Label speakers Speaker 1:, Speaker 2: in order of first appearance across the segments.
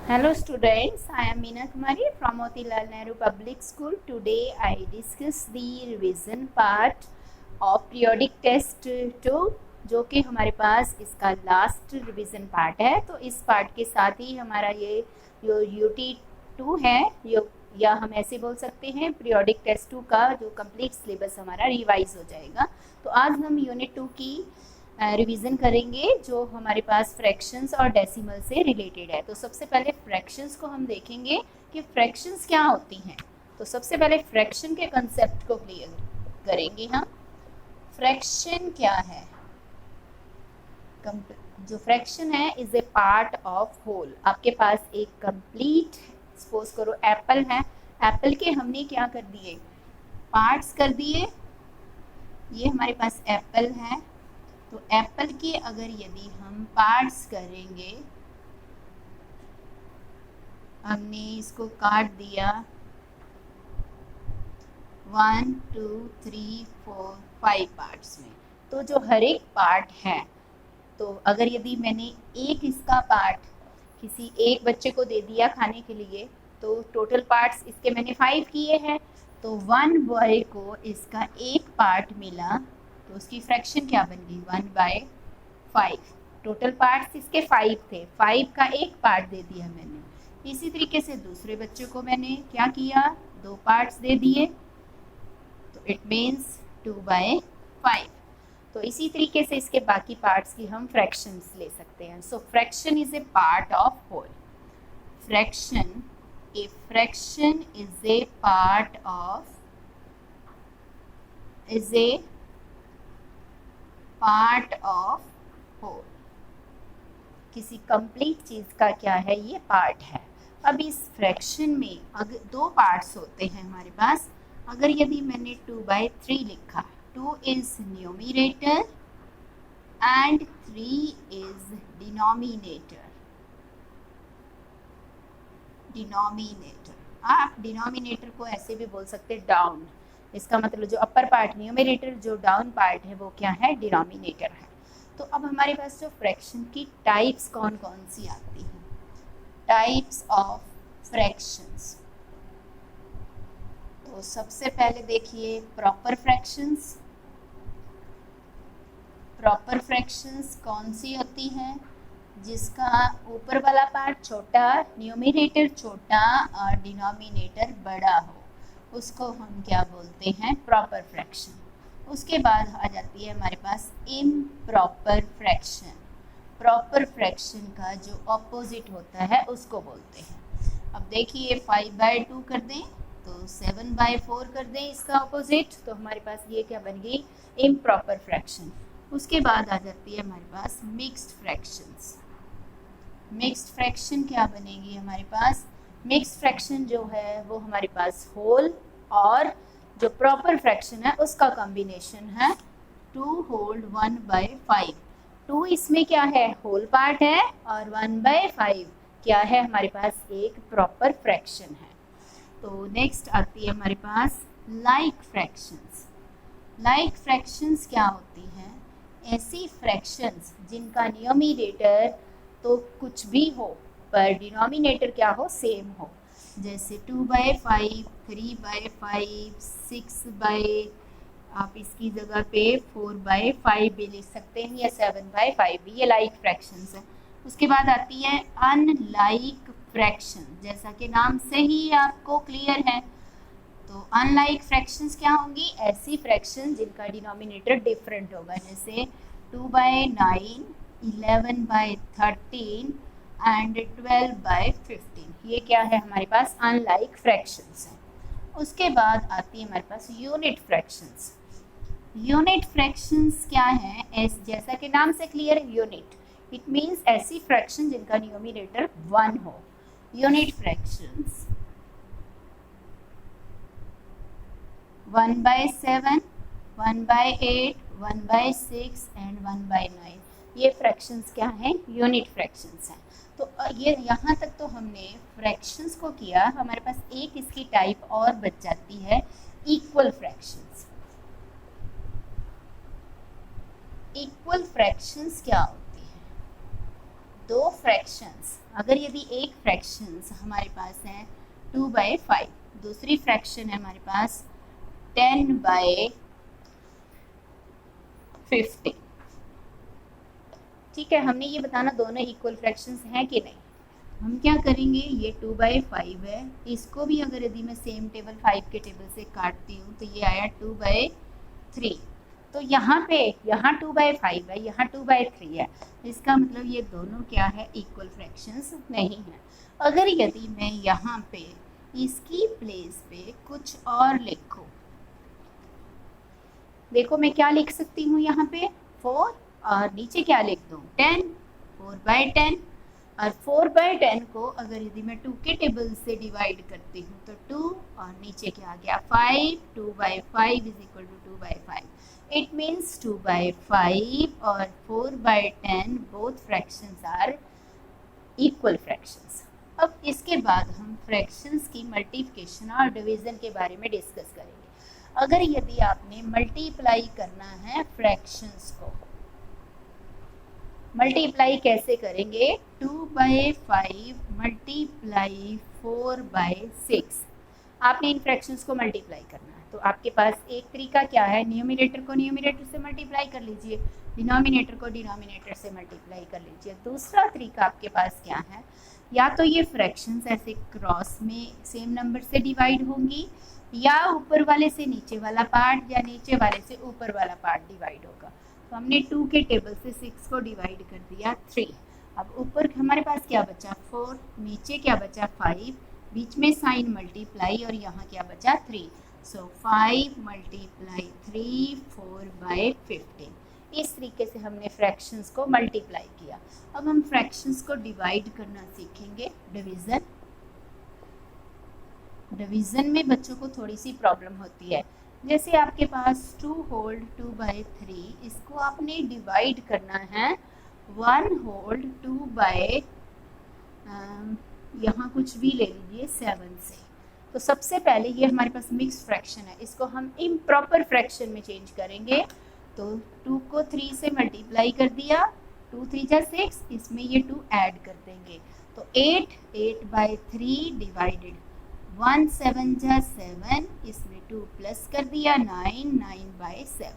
Speaker 1: Hello students, I am Meena Kumari from Motilal Nehru Public School. Today I discuss the revision part of periodic test 2 जो कि हमारे पास इसका last revision part है। तो इस part के साथ ही हमारा ये जो यूटी 2 है या हम ऐसे बोल सकते हैं पीरियोडिक टेस्ट 2 का जो कंप्लीट सिलेबस हमारा रिवाइज हो जाएगा। तो आज हम यूनिट 2 की रिवीजन करेंगे जो हमारे पास फ्रैक्शंस और डेसिमल से रिलेटेड है। तो सबसे पहले फ्रैक्शंस को हम देखेंगे कि फ्रैक्शंस क्या होती हैं। तो सबसे पहले फ्रैक्शन के कंसेप्ट को क्लियर करेंगे हम। फ्रैक्शन क्या है? जो फ्रैक्शन है is a part of whole. आपके पास एक कंप्लीट सपोज करो एप्पल है, एप्पल के हमने क्या कर दिए, पार्ट्स कर दिए। ये हमारे पास एप्पल है, तो एप्पल के अगर यदि हम पार्ट्स करेंगे, हमने इसको काट दिया 1 2 3 4 5 पार्ट्स में, तो जो हर एक पार्ट है, तो अगर यदि मैंने एक इसका पार्ट किसी एक बच्चे को दे दिया खाने के लिए, तो टोटल पार्ट्स इसके मैंने 5 किए हैं, तो 1 बॉय को इसका एक पार्ट मिला, तो उसकी फ्रैक्शन क्या बन गई 1/5। टोटल पार्ट्स इसके 5 थे, 5 का एक पार्ट दे दिया मैंने। इसी तरीके से दूसरे बच्चे को मैंने क्या किया, 2 पार्ट्स दे दिए, तो इट मीन्स 2/5। तो इसी तरीके से इसके बाकी पार्ट्स की हम फ्रैक्शंस ले सकते हैं। So fraction is a part of whole. Fraction is a part of whole. किसी कंप्लीट चीज का क्या है, ये पार्ट है। अब इस फ्रैक्शन में अगर 2 पार्ट्स होते हैं हमारे पास, अगर यदि मैंने 2/3 लिखा, 2 is numerator and 3 is denominator. आप डिनोमिनेटर को ऐसे भी बोल सकते हैं डाउन। इसका मतलब जो अपर पार्ट न्यूमरेटर, जो डाउन पार्ट है वो क्या है, डिनोमिनेटर है। तो अब हमारे पास जो फ्रैक्शन की टाइप्स कौन कौन सी आती हैं, टाइप्स ऑफ फ्रैक्शंस। तो सबसे पहले देखिए प्रॉपर फ्रैक्शंस। प्रॉपर फ्रैक्शंस कौन सी होती हैं, जिसका ऊपर वाला पार्ट छोटा, न्यूमरेटर छोटा और डिनोमिनेटर बड़ा हो, उसको हम क्या बोलते हैं, प्रॉपर फ्रैक्शन। उसके बाद आ जाती है हमारे पास इम्प्रॉपर फ्रैक्शन। प्रॉपर फ्रैक्शन का जो ऑपोजिट होता है उसको बोलते हैं। अब देखिए 5/2 कर दें तो 7/4 कर दें, इसका ऑपोजिट, तो हमारे पास ये क्या बन गई, इम्प्रॉपर फ्रैक्शन। उसके बाद आ जाती है हमारे पास मिक्स्ड फ्रैक्शंस। मिक्स्ड फ्रैक्शन क्या बनेगी हमारे पास, मिक्स्ड फ्रैक्शन जो है वो हमारे पास होल और जो प्रॉपर फ्रैक्शन है उसका कॉम्बिनेशन है 2 होल 1/5। 2 इसमें क्या है, होल पार्ट है, और 1/5 क्या है हमारे पास, एक प्रॉपर फ्रैक्शन है। तो नेक्स्ट आती है हमारे पास लाइक फ्रैक्शंस। लाइक फ्रैक्शंस क्या होती हैं, ऐसी फ्रैक्शंस जिनका न्यूमरेटर तो कुछ भी हो पर डिनोमिनेटर क्या हो, सेम हो। जैसे 2/5, 3/5, 6 आप इसकी जगह पे 4/5 भी लिख सकते हैं, या 7/5 भी, ये लाइक फ्रैक्शंस है। उसके बाद आती है अनलाइक फ्रैक्शन, जैसा कि नाम से ही आपको क्लियर है। तो अनलाइक फ्रैक्शंस क्या होंगी, ऐसी फ्रैक्शन जिनका डिनोमिनेटर डिफरेंट होगा, जैसे 2/9, 11/13 एंड 12/15। ये क्या है हमारे पास, अनलाइक फ्रैक्शंस हैं। उसके बाद आती है हमारे पास यूनिट फ्रैक्शंस। यूनिट फ्रैक्शंस क्या है, जैसा कि नाम से क्लियर है, यूनिट, इट मीन्स ऐसी फ्रैक्शन जिनका न्यूमरेटर 1 हो। यूनिट फ्रैक्शंस 1/7, 1/8, 1/6 एंड 1/9, ये फ्रैक्शंस क्या हैं, यूनिट फ्रैक्शंस हैं। तो ये यहाँ तक तो हमने फ्रैक्शंस को किया। हमारे पास एक इसकी टाइप और बच जाती है, इक्वल फ्रैक्शंस। इक्वल फ्रैक्शंस क्या होती है, दो फ्रैक्शंस, अगर यदि एक फ्रैक्शंस हमारे पास है 2/5, दूसरी फ्रैक्शन है हमारे पास 10/50, ठीक है, हमने ये बताना दोनों इक्वल फ्रैक्शंस हैं कि नहीं। हम क्या करेंगे, ये 2/5 है, इसको भी अगर यदि मैं सेम टेबल 5 के टेबल से काटती हूँ तो ये आया 2/3। तो यहाँ पे यहाँ 2/5 है, यहाँ 2/3 है, इसका मतलब ये दोनों क्या है, इक्वल फ्रैक्शंस नहीं है। अगर यदि मैं यहाँ पे इसकी प्लेस पे कुछ और लिखूं, देखो मैं क्या लिख सकती हूँ यहाँ पे 4 और नीचे क्या लिख दूँ 10, 4/10, और 4/10 को अगर यदि मैं 2 के टेबल से डिवाइड करती हूँ तो 2 और नीचे क्या आ गया 5, 2/5 is equal to 2/5। It means 2/5 और 4/10 both fractions are equal fractions. अब इसके बाद हम फ्रैक्शंस की मल्टीप्लिकेशन और डिवीजन के बारे में डिस्कस करेंगे। अगर यदि आपने मल्टीप्लाई करना है फ्रैक्शंस को, मल्टीप्लाई कैसे करेंगे, 2/5 मल्टीप्लाई 4/6, आपने इन फ्रैक्शंस को मल्टीप्लाई करना है। तो आपके पास एक तरीका क्या है, न्यूमरेटर को न्यूमरेटर से मल्टीप्लाई कर लीजिए, डिनोमिनेटर को डिनोमिनेटर से मल्टीप्लाई कर लीजिए। दूसरा तरीका आपके पास क्या है, या तो ये फ्रैक्शंस ऐसे क्रॉस में सेम नंबर से डिवाइड होंगी, या ऊपर वाले से नीचे वाला पार्ट या नीचे वाले से ऊपर वाला पार्ट डिवाइड होगा। तो हमने 2 के टेबल से 6 को डिवाइड कर दिया 3। अब ऊपर हमारे पास क्या बचा 4, नीचे क्या बचा 5, बीच में साइन मल्टीप्लाई और यहाँ क्या बचा 3। सो 5 मल्टीप्लाई 3 4/15। इस तरीके से हमने फ्रैक्शंस को मल्टीप्लाई किया। अब हम फ्रैक्शंस को डिवाइड करना सीखेंगे, डिवीजन। डिवीजन में बच्चों को थोड़ी सी प्रॉब्लम होती है, जैसे आपके पास 2 होल्ड 2/3, इसको आपने डिवाइड करना है 1 होल्ड 2/, यहाँ कुछ भी ले लीजिए 7 से। तो सबसे पहले ये हमारे पास मिक्स फ्रैक्शन है, इसको हम इम्प्रॉपर फ्रैक्शन में चेंज करेंगे। तो 2 को 3 से मल्टीप्लाई कर दिया, 2 3 जा 6, इसमें ये 2 ऐड कर देंगे तो 8, 8/3 डिवाइडेड 1 7 जा 7, इसमें 2 प्लस कर दिया 9, 9/7।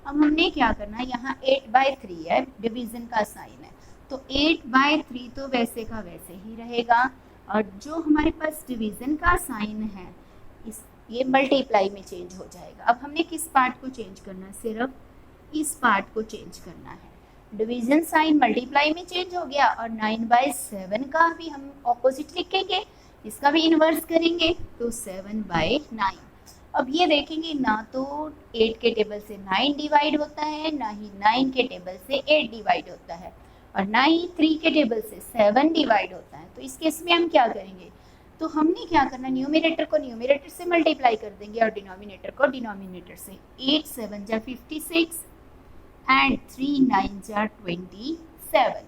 Speaker 1: अब हमने क्या करना है, यहाँ 8/3 है, डिवीजन का साइन है, तो 8/3 तो वैसे का वैसे ही रहेगा, और जो हमारे पास डिवीजन का साइन है ये मल्टीप्लाई में चेंज हो जाएगा। अब हमने किस पार्ट को चेंज करना है, सिर्फ इस पार्ट को चेंज करना है। डिवीजन साइन मल्टीप्लाई में चेंज हो गया, और 9/7 का भी हम ऑपोजिट लिखेंगे, इसका भी इन्वर्स करेंगे तो 7/9। अब ये देखेंगे ना तो 8 के टेबल से 9 डिवाइड होता है, ना ही 9 के टेबल से 8 डिवाइड होता है, और ना ही 3 के टेबल से 7 डिवाइड होता है। तो इस केस में हम क्या करेंगे, तो हमने क्या करना, न्यूमरेटर को न्यूमरेटर से मल्टीप्लाई कर देंगे और डिनोमिनेटर को डिनोमिनेटर से। 8 7 जा 56 एंड 3 9 जा 27।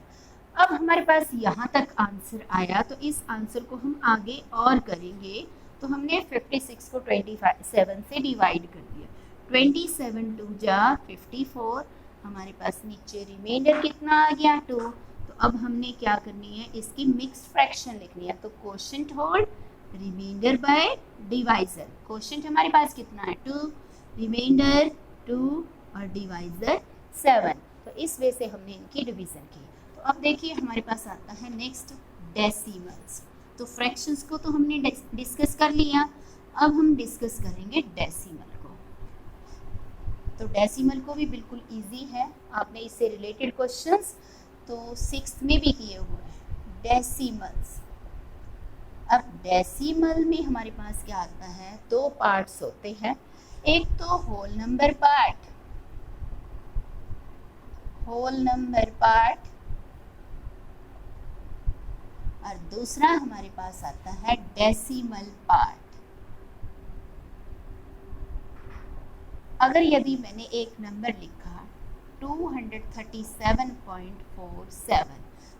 Speaker 1: अब हमारे पास यहाँ तक आंसर आया, तो इस आंसर को हम आगे और करेंगे। तो हमने 56 को 27 से डिवाइड कर दिया, 27 2 जा 54, हमारे पास नीचे रिमाइंडर कितना आ गया 2। तो अब हमने क्या करनी है, इसकी मिक्स्ड फ्रैक्शन लिखनी है। तो quotient whole remainder by divisor, quotient हमारे पास कितना है 2, रिमाइंडर 2 और डिवाइजर 7। तो इस वे से हमने इनकी डिवीजन की। तो अब देखिए हमारे पास आता है नेक्स्ट डेसिमल्स। तो फ्रैक्शंस को तो हमने डिस्कस कर लिया, अब हम डिस्कस करेंगे डेसिमल को। तो डेसिमल को भी बिल्कुल इजी है, आपने इससे रिलेटेड क्वेश्चंस तो 6th में भी किए हुए हैं। डेसिमल्स, अब डेसिमल में हमारे पास क्या आता है, 2 पार्ट्स होते हैं, एक तो whole number part, whole number part, और दूसरा हमारे पास आता है डेसिमल पार्ट। अगर यदि मैंने एक नंबर लिखा 237.47,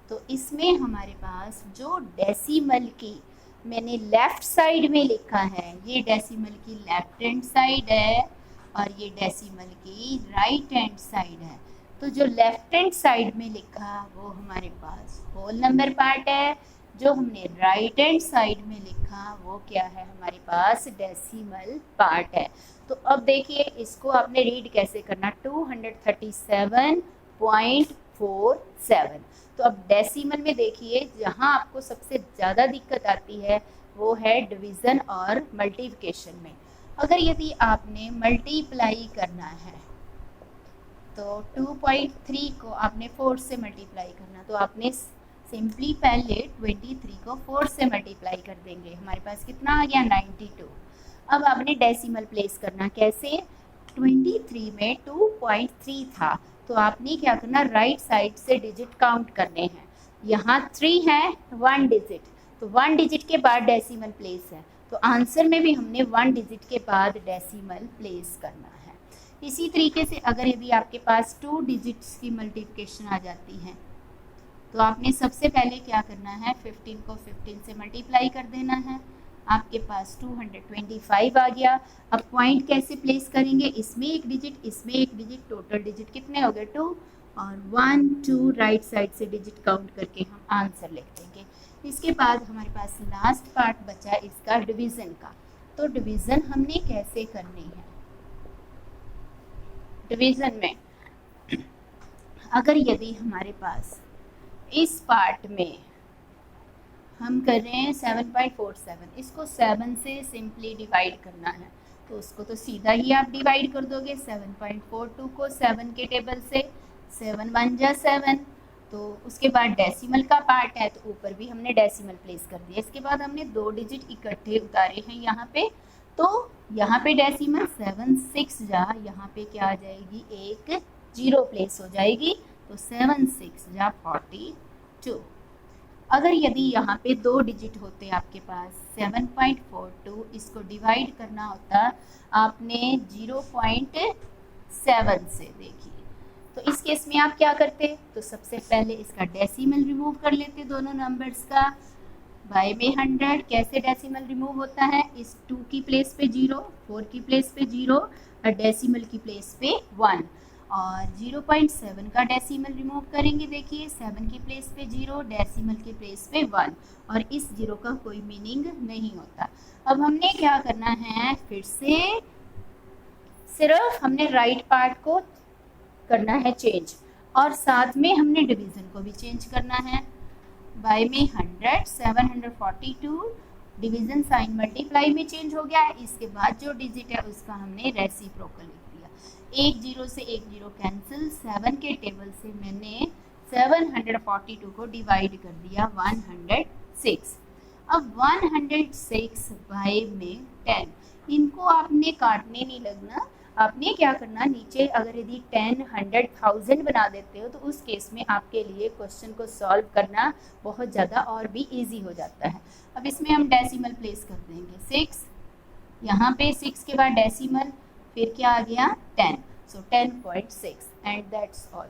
Speaker 1: तो इसमें हमारे पास जो डेसिमल की मैंने लेफ्ट साइड में लिखा है, ये डेसिमल की लेफ्ट हैंड साइड है और ये डेसिमल की राइट हैंड साइड है। तो जो लेफ्ट हैंड साइड में लिखा वो हमारे पास होल नंबर पार्ट है, जो हमने राइट हैंड साइड में लिखा वो क्या है, हमारे पास डेसिमल पार्ट है। तो अब देखिए इसको आपने रीड कैसे करना, 237.47। तो अब डेसिमल में देखिए जहाँ आपको सबसे ज़्यादा दिक्कत आती है वो है डिवीज़न और मल्टीप्लिकेशन में। अगर यदि आपने मल्टीप्लाई करना है तो 2.3 को आपने 4 से मल्टीप्लाई करना, तो आपने सिंपली पहले 23 को 4 से मल्टीप्लाई कर देंगे, हमारे पास कितना आ गया 92। अब आपने डेसिमल प्लेस करना, कैसे, 23 में 2.3 था तो आपने क्या करना, राइट साइड से डिजिट काउंट करने हैं। यहाँ 3 है 1 डिजिट, तो 1 डिजिट के बाद डेसिमल प्लेस है, तो आंसर में भी हमने 1 डिजिट के बाद डेसिमल प्लेस करना है। इसी तरीके से अगर यदि आपके पास 2 डिजिट्स की मल्टीप्लिकेशन आ जाती है तो आपने सबसे पहले क्या करना है, 15 को 15 से मल्टीप्लाई कर देना है, आपके पास 225 आ गया। अब पॉइंट कैसे प्लेस करेंगे, इसमें एक डिजिट इसमें एक डिजिट, टोटल डिजिट कितने हो गए 2, और 1 2 राइट साइड से डिजिट काउंट करके हम आंसर लिख देंगे। इसके बाद हमारे पास लास्ट पार्ट बचा इसका डिवीज़न का। तो डिवीज़न हमने कैसे करनी है, डिवीज़न में अगर यदि हमारे पास इस पार्ट में हम कर रहे हैं 7.47, इसको 7 से सिंपली डिवाइड करना है, तो उसको तो सीधा ही आप डिवाइड कर दोगे 7.42 को 7 के टेबल से, 7 1 जा 7। तो उसके बाद डेसिमल का पार्ट है तो ऊपर भी हमने डेसिमल प्लेस कर दिया। इसके बाद हमने 2 डिजिट इकट्ठे उतारे हैं यहाँ पे, तो यहाँ पे डेसिमल 7 6 जा, यहाँ पे क्या आ जाएगी, एक 0 प्लेस हो जाएगी, तो 7 6 जा 42। अगर यदि यहाँ पे 2 डिजिट होते आपके पास 7.42, इसको डिवाइड करना होता आपने 0.7 से, देखिए तो इस केस में आप क्या करते, तो सबसे पहले इसका डेसिमल रिमूव कर लेते दोनों नंबर्स का, बाय में 100। कैसे डेसिमल रिमूव होता है, इस 2 की प्लेस पे 0, 4 की प्लेस पे 0 और डेसिमल की प्लेस पे 1, और 0.7 का डेसिमल रिमूव करेंगे, देखिए 7 की प्लेस पे 0, डेसिमल की प्लेस पे 1, और इस 0 का कोई मीनिंग नहीं होता। अब हमने क्या करना है, फिर से सिर्फ हमने राइट पार्ट को करना है चेंज, और साथ में हमने डिवीज़न को भी चेंज करना है। बाय में 100, 742, डिवीज़न साइन मल्टीप्लाई में चेंज हो गया है। इसके बाद जो डिजिट है उसका हमने रेसिप्रोकल लिख दिया, एक 0 से एक 0 कैंसिल, 7 के टेबल से मैंने 742 को डिवाइड कर दिया 106। अब 106 बाय में 10, इनको आपने काटने नहीं लगना, आपने क्या करना, नीचे अगर यदि 10 100 1000 बना देते हो तो उस केस में आपके लिए क्वेश्चन को सॉल्व करना बहुत ज़्यादा और भी इजी हो जाता है। अब इसमें हम डेसिमल प्लेस कर देंगे 6, यहाँ पे 6 के बाद डेसिमल, फिर क्या आ गया 10, सो 10.6 एंड दैट्स ऑल।